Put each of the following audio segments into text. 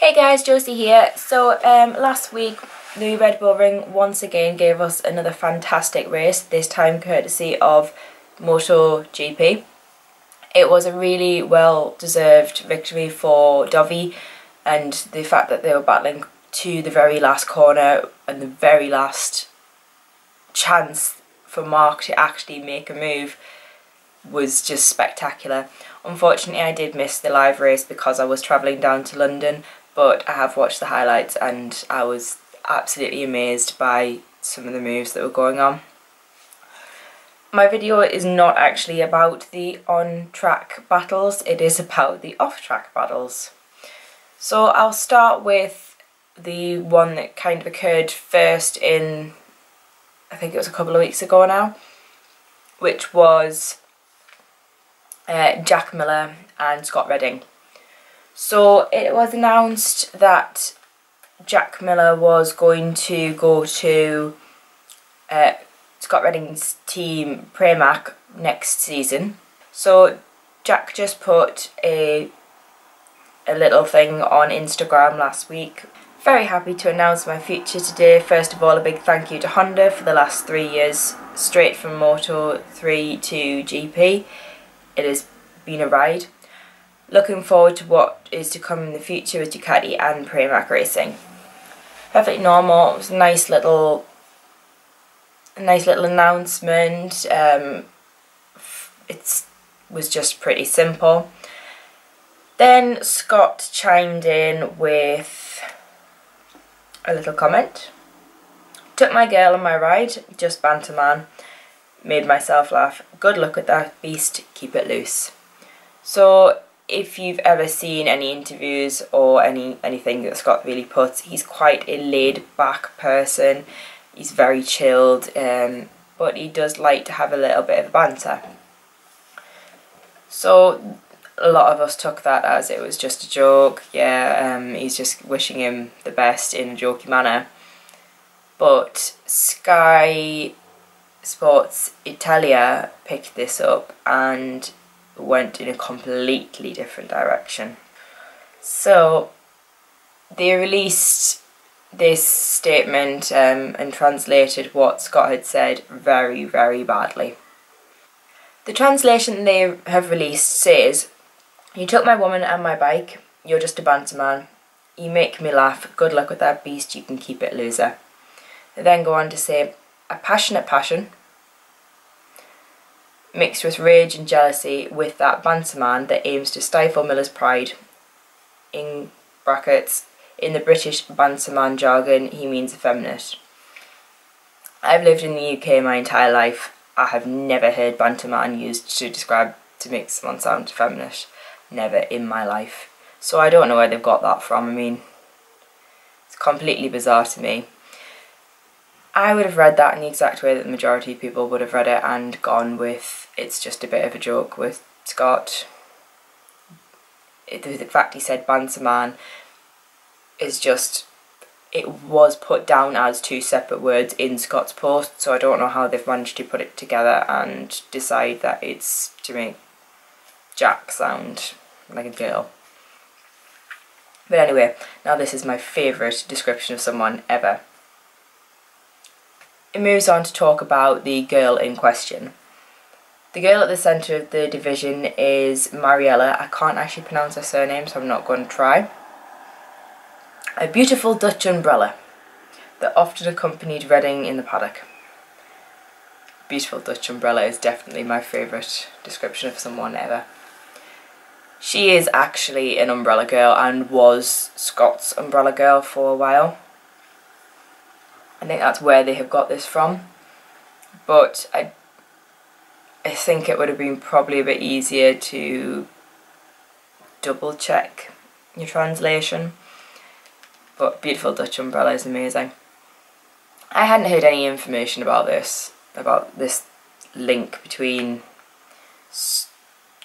Hey guys, Josie here. So last week the Red Bull Ring once again gave us another fantastic race, this time courtesy of MotoGP. It was a really well deserved victory for Dovi, and the fact that they were battling to the very last corner and the very last chance for Mark to actually make a move was just spectacular. Unfortunately, I did miss the live race because I was travelling down to London, but I have watched the highlights and I was absolutely amazed by some of the moves that were going on. My video is not actually about the on-track battles, it is about the off-track battles. So I'll start with the one that kind of occurred first in, I think it was a couple of weeks ago now, which was Jack Miller and Scott Redding. So it was announced that Jack Miller was going to go to Scott Redding's team Pramac next season. So Jack just put a little thing on Instagram last week. Very happy to announce my future today. First of all, a big thank you to Honda for the last 3 years, straight from Moto 3 to GP. It has been a ride. Looking forward to what is to come in the future with Ducati and Pramac racing. Perfectly normal. It was a nice little announcement. It was just pretty simple. Then Scott chimed in with a little comment. Took my girl on my ride, just banter man. Made myself laugh. Good luck with that beast, keep it loose. So if you've ever seen any interviews or anything that Scott really puts, he's quite a laid back person. He's very chilled, but he does like to have a little bit of banter. So a lot of us took that as it was just a joke. Yeah, he's just wishing him the best in a jokey manner. But Sky Sports Italia picked this up and went in a completely different direction. So they released this statement and translated what Scott had said very, very badly. The translation they have released says, "You took my woman and my bike, you're just a banter man. You make me laugh, good luck with that beast, you can keep it, loser." They then go on to say, "A passionate passion mixed with rage and jealousy with that banter man that aims to stifle Miller's pride." In brackets, in the British banter man jargon, he means effeminate. I've lived in the UK my entire life. I have never heard banter man used to make someone sound effeminate. Never in my life. So I don't know where they've got that from. I mean, it's completely bizarre to me. I would have read that in the exact way that the majority of people would have read it and gone with, it's just a bit of a joke with Scott. The fact he said banter man is just, it was put down as two separate words in Scott's post, so I don't know how they've managed to put it together and decide that it's to make Jack sound like a girl. But anyway, now this is my favourite description of someone ever. It moves on to talk about the girl in question. The girl at the centre of the division is Mariella. I can't actually pronounce her surname, so I'm not going to try. A beautiful Dutch umbrella that often accompanied Redding in the paddock. Beautiful Dutch umbrella is definitely my favourite description of someone ever. She is actually an umbrella girl and was Scott's umbrella girl for a while. I think that's where they have got this from, but I think it would have been probably a bit easier to double check your translation. But beautiful Dutch umbrella is amazing. I hadn't heard any information about this link between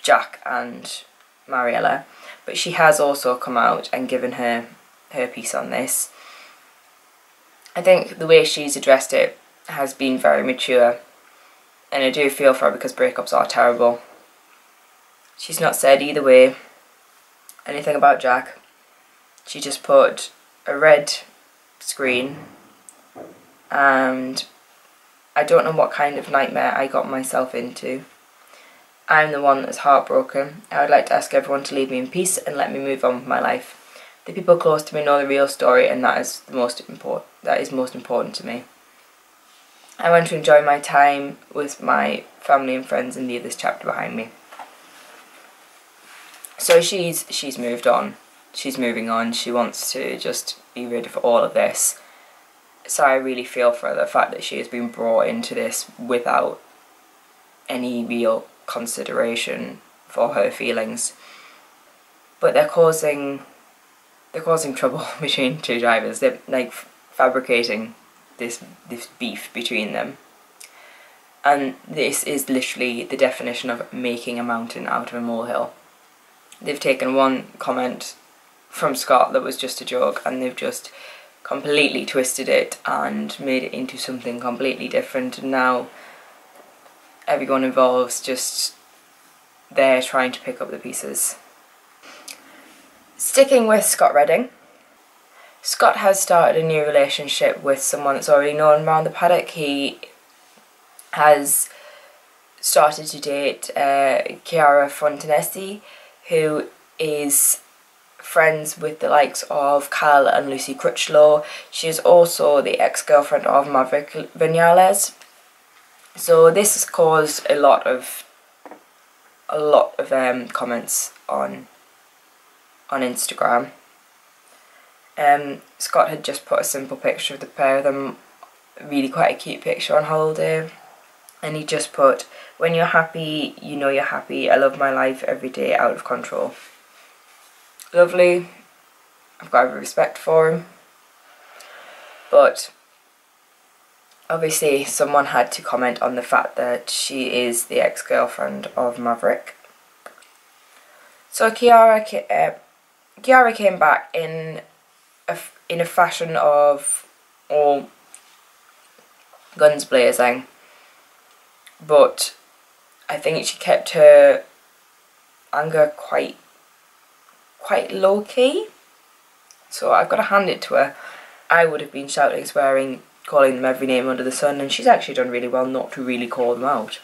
Jack and Mariella, but she has also come out and given her piece on this. I think the way she's addressed it has been very mature, and I do feel for her because breakups are terrible. She's not said either way anything about Jack. she just put a red screen, and I don't know what kind of nightmare I got myself into. I'm the one that's heartbroken. I would like to ask everyone to leave me in peace and let me move on with my life. The people close to me know the real story, and that is most important to me. I want to enjoy my time with my family and friends and leave this chapter behind me. So she's moved on. She's moving on. She wants to just be rid of all of this. So I really feel for the fact that she has been brought into this without any real consideration for her feelings. But they're causing trouble between two drivers. They're like fabricating this beef between them. And this is literally the definition of making a mountain out of a molehill. They've taken one comment from Scott that was just a joke, and they've just completely twisted it and made it into something completely different, and now everyone involved's just there trying to pick up the pieces. Sticking with Scott Redding, Scott has started a new relationship with someone that's already known around the paddock. He has started to date Chiara Fontanesi, who is friends with the likes of Cal and Lucy Crutchlow. She is also the ex-girlfriend of Maverick Vinales. So this has caused a lot of comments on Instagram. Scott had just put a simple picture of the pair of them, really quite a cute picture on holiday, and he just put, "When you're happy, you know you're happy. I love my life every day, out of control." Lovely. I've got every respect for him. But obviously someone had to comment on the fact that she is the ex-girlfriend of Maverick. So Chiara came back in a fashion of all guns blazing, but I think she kept her anger quite low-key, so I've got to hand it to her. I would have been shouting, swearing, calling them every name under the sun, and she's actually done really well not to really call them out.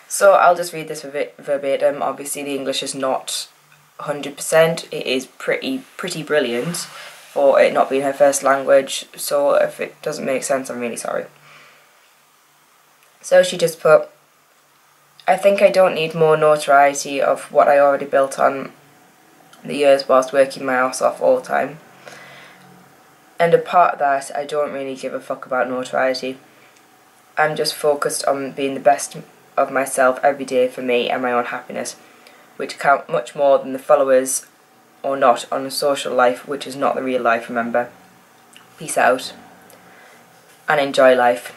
So I'll just read this verbatim. Obviously the English is not 100%, it is pretty brilliant for it not being her first language, so if it doesn't make sense, I'm really sorry. So she just put, "I think I don't need more notoriety of what I already built on the years whilst working my ass off all the time. And apart of that, I don't really give a fuck about notoriety. I'm just focused on being the best of myself every day for me and my own happiness, which count much more than the followers or not on a social life, which is not the real life, remember. Peace out. And enjoy life.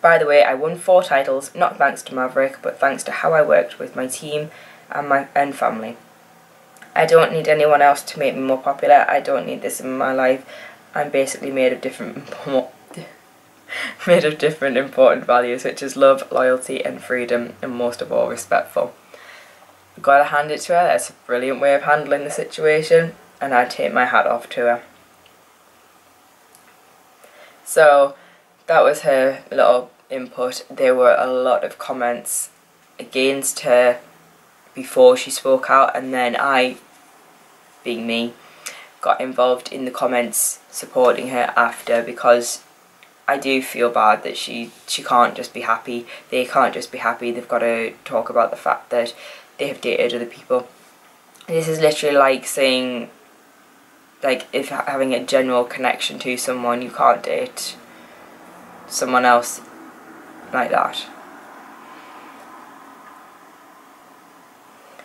By the way, I won 4 titles, not thanks to Maverick, but thanks to how I worked with my team and family. I don't need anyone else to make me more popular. I don't need this in my life. I'm basically made of different important values, which is love, loyalty and freedom, and most of all respectful." I've got to hand it to her. That's a brilliant way of handling the situation, and I take my hat off to her. So that was her little input. There were a lot of comments against her before she spoke out, and then I, being me, got involved in the comments supporting her after, because I do feel bad that she can't just be happy. They can't just be happy. They've got to talk about the fact that they have dated other people. This is literally like saying, like, if having a general connection to someone, you can't date someone else like that.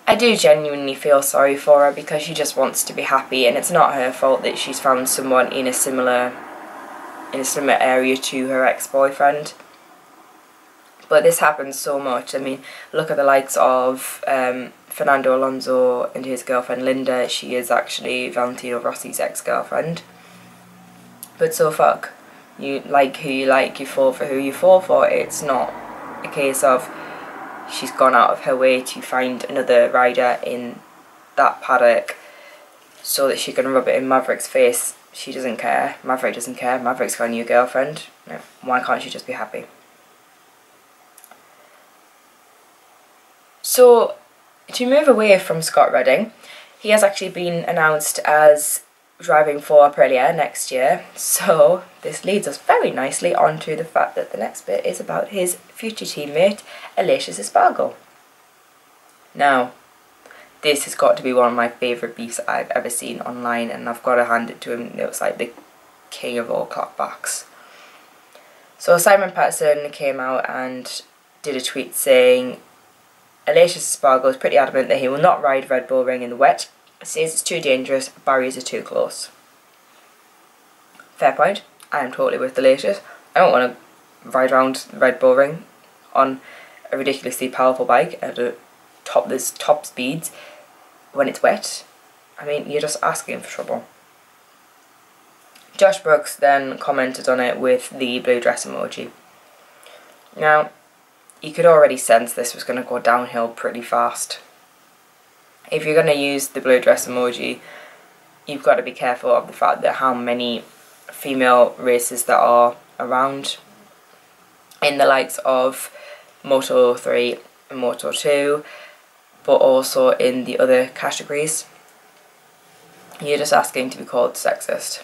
I do genuinely feel sorry for her, because she just wants to be happy, and it's not her fault that she's found someone in a similar area to her ex-boyfriend. But this happens so much. I mean, look at the likes of Fernando Alonso and his girlfriend Linda. She is actually Valentino Rossi's ex-girlfriend. But so fuck. You like who you like, you fall for who you fall for. It's not a case of she's gone out of her way to find another rider in that paddock so that she can rub it in Maverick's face. She doesn't care. Maverick doesn't care. Maverick's got a new girlfriend. No, why can't she just be happy? So, to move away from Scott Redding, he has actually been announced as driving for Aprilia next year. So, this leads us very nicely onto the fact that the next bit is about his future teammate, Aleix Espargaro. Now, this has got to be one of my favourite beefs I've ever seen online, and I've got to hand it to him. It was like the king of all clapbacks. So Simon Patterson came out and did a tweet saying Aleix Espargaro is pretty adamant that he will not ride Red Bull Ring in the wet. Says it's too dangerous, barriers are too close. Fair point. I am totally with Aleix. I don't want to ride around Red Bull Ring on a ridiculously powerful bike at top speeds when it's wet. I mean, you're just asking for trouble. Josh Brooks then commented on it with the blue dress emoji. Now, you could already sense this was going to go downhill pretty fast. If you're going to use the blue dress emoji, you've got to be careful of the fact that how many female races there are around in the likes of Moto3 and Moto2, but also in the other categories. You're just asking to be called sexist.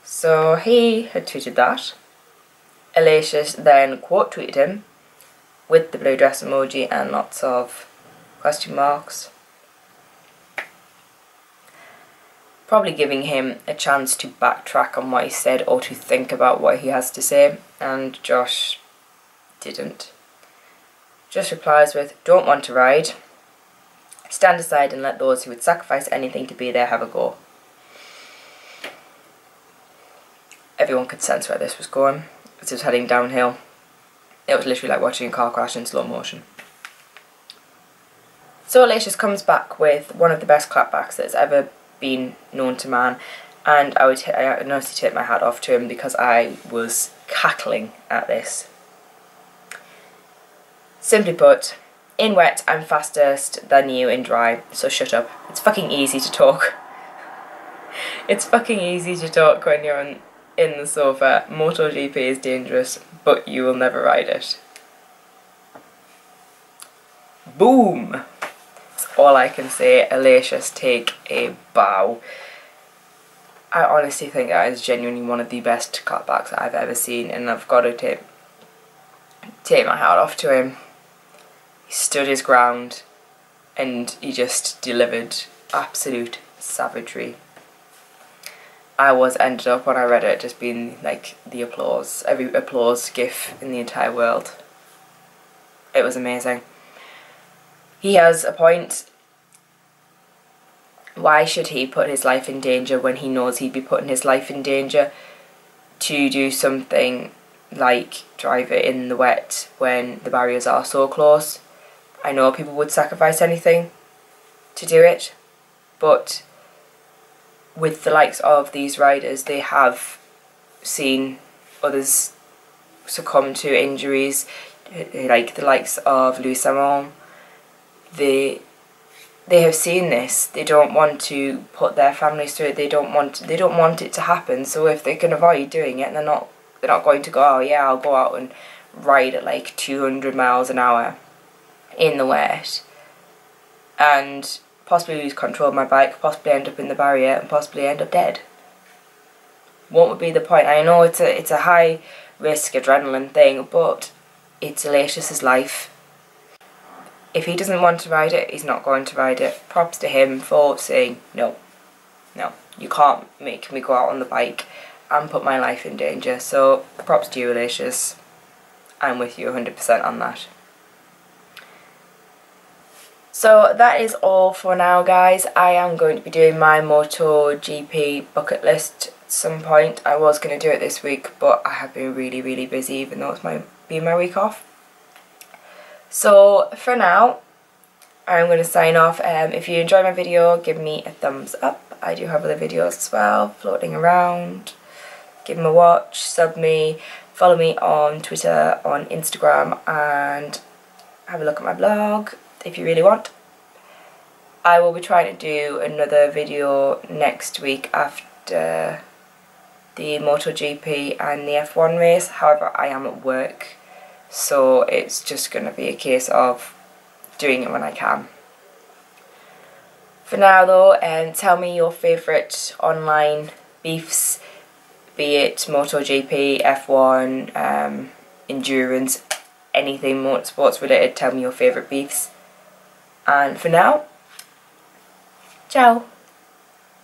So he had tweeted that. Aleix then quote tweeted him with the blue dress emoji and lots of question marks. Probably giving him a chance to backtrack on what he said or to think about what he has to say, and Josh didn't. Just replies with, "Don't want to ride. Stand aside and let those who would sacrifice anything to be there have a go." Everyone could sense where this was going. It was heading downhill. It was literally like watching a car crash in slow motion. So Aleix comes back with one of the best clapbacks that's ever been known to man, and I honestly take my hat off to him because I was cackling at this. Simply put, in wet I'm fastest than you in dry, so shut up. It's fucking easy to talk. It's fucking easy to talk when you're in the sofa. MotoGP is dangerous, but you will never ride it. Boom! All I can say. Aleix, take a bow. I honestly think that is genuinely one of the best clapbacks I've ever seen, and I've got to take my hat off to him. He stood his ground and he just delivered absolute savagery. I ended up when I read it just being like the applause, every applause gif in the entire world. It was amazing. He has a point. Why should he put his life in danger when he knows he'd be putting his life in danger to do something like drive it in the wet when the barriers are so close? I know people would sacrifice anything to do it, but with the likes of these riders, they have seen others succumb to injuries, like the likes of Louis Samon. They have seen this. They don't want to put their families through it. They don't want it to happen. So if they can avoid doing it, they're not going to go, "Oh yeah, I'll go out and ride at like 200 miles an hour in the wet and possibly lose control of my bike, possibly end up in the barrier, and possibly end up dead." What would be the point? I know it's a high risk adrenaline thing, but it's Aleix's life. If he doesn't want to ride it, he's not going to ride it. Props to him for saying, no, you can't make me go out on the bike and put my life in danger. So props to you, Aleix. I'm with you 100% on that. So that is all for now, guys. I am going to be doing my MotoGP bucket list at some point. I was going to do it this week, but I have been really, really busy, even though it's been my week off. So for now, I'm going to sign off. If you enjoyed my video, give me a thumbs up. I do have other videos as well floating around. Give them a watch, sub me, follow me on Twitter, on Instagram, and have a look at my blog if you really want. I will be trying to do another video next week after the MotoGP and the F1 race. However, I am at work, so it's just going to be a case of doing it when I can. For now though, tell me your favourite online beefs, be it MotoGP, F1, endurance, anything motorsports related. Tell me your favourite beefs. And for now, ciao!